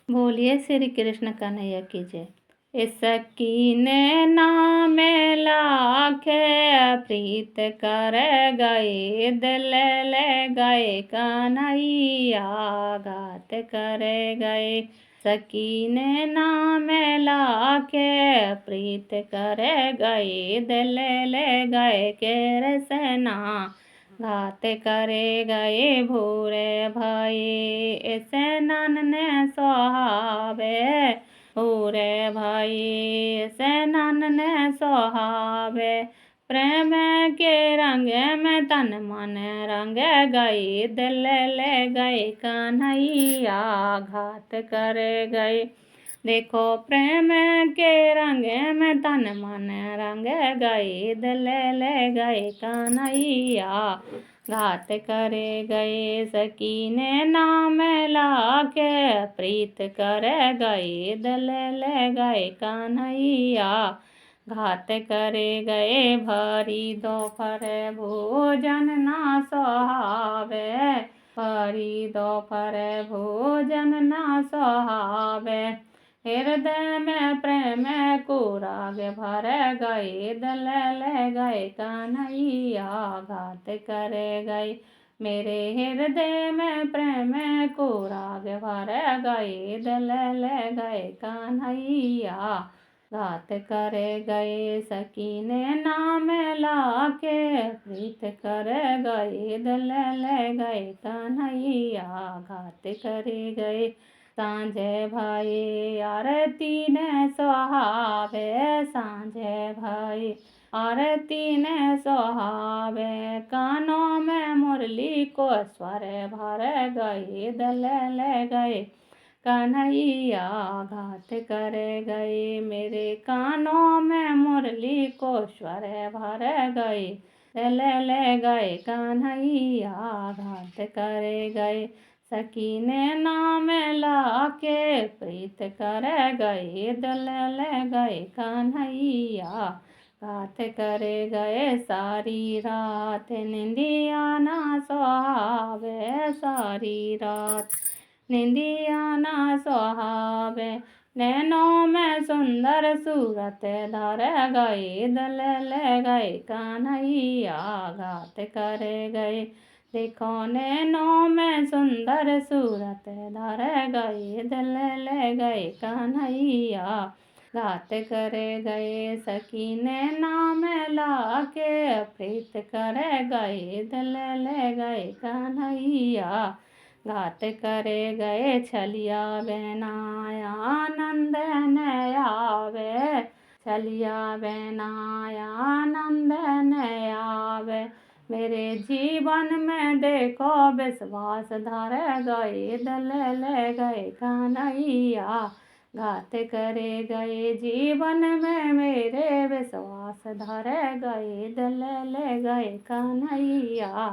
बोलिए श्री कृष्ण कन्हैया की जय। इसकी ने नाम लाखे प्रीत कर गए, दिल ले गए कन्हैया घात कर गए। सकीने नाम लाखे प्रीत कर गए, दिल ले गए कृष्णा घात करे गए। भूरे भाई ऐसे नन ने सोहावे, भूरे भाई ऐसे नन ने सोहावे। प्रेम के रंग में तन मन रंग गई, दिल ले गए कन्हैया घात कर गए। देखो प्रेम के रंग में तन मन रंग गए, दिल ले गए कन्हैया घात करे गए। सकीने नाम लाके प्रीत कर गए, दिल ले गए कन्हैया घात करे गए। भरी दोपहर भोजन ना सोहावे, भरी दोपहर भोजन ना सोहावे। हृदय में प्रेम को राग भर गए, दिल ले गए कन्हैया घात कर गए। मेरे हृदय में प्रेम को राग भर गए, दिल ले गए कन्हैया घात कर गए। सकीने नाम लाके प्रीत कर गए, दिल ले गए कन्हैया घात कर गए। सांझे भाई आरती ने सोहावे, सांझे भाई आरती ने सोहावे। कानों में मुरली को स्वर भर गए, दिल ले गए कन्हैया घात कर गए। मेरे कानों में मुरली को स्वर भर गए, दिल ले गए कन्हैया घात कर गए। सकीने नाम लाके प्रीत कर गए, दिल ले गए कन्हैया घात कर गए। सारी रात निंदिया ना सोहावे, सारी रात निंदिया ना सोहावे। नैनों में सुंदर सूरत धर गए, दिल ले गए कन्हैया घात कर गए। देखो नैनों में सुंदर सूरत धर गए, दिल ले गए कन्हैया घात कर गए। सकीने नाम लाके प्रीत कर गए, दिल ले गए कन्हैया घात कर गए। छलिया बेनाया आनंद न आवे, छलिया बेनाया आनंद न आवे। मेरे जीवन में देखो विश्वास धर गए, दिल ले गए कन्हैया घात करे गए। जीवन में मेरे विश्वास धर गए, दिल ले गए कन्हैया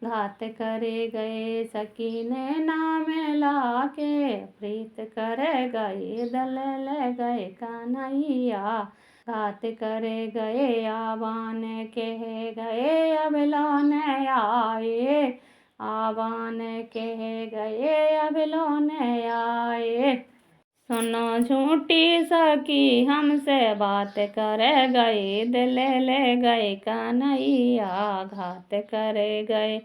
घात करे गए। सकीने नाम लाके प्रीत कर गए, दिल ले गए कन्हैया घात करे गए। आवान कह गए अब लौन आए, आवान कह गए अब लौन आए। सुनो झूठी सखी हमसे बात कर गए, दिल ले गए कन्हैया घात कर गए।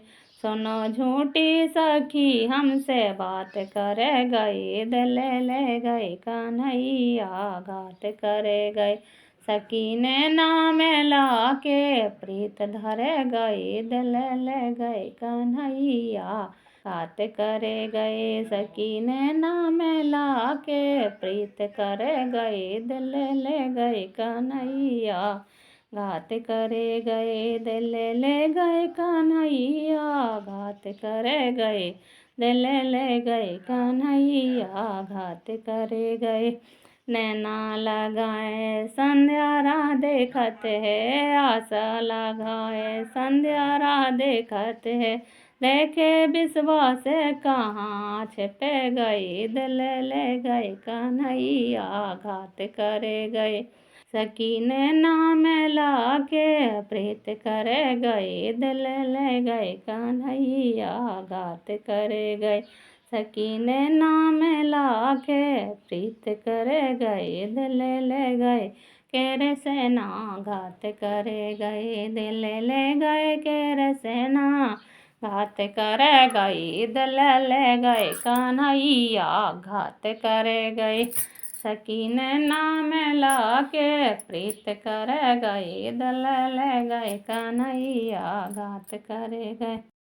सुनो झूठी सखी हमसे बात कर गए, दिल ले गए कन्हैया घात कर गए। सकीने नाम लाके प्रीत धर गए, दिल ले गए कन्हैया घात करे गए। सकीने नाम लाके प्रीत कर गए, दिल ले गए कन्हैया घात करे गए, दिल ले गए कन्हैया घात कर गए, दिल ले गए कन्हैया घात करे गए। नैना लगाए संध्या राह देखत है, आशा लगाए संध्या राह देखत है। देखे विश्वास कहाँ छिप गए, दिल ले गए कन्हैया घात करे गए। सकीने नाम लाके प्रीत कर गए, दिल ले गए कन्हैया घात करे गए। सकीने नाम लाखे प्रीत कर गए दिल ले गए केरे सेना घात करे गए दिल ले गए केरे सेना घात करे गए दिल ले गए कन्हैया घात करे गए सकीन नाम लाके प्रीत कर गए दिल ले गए कन्हैया घात करे गए।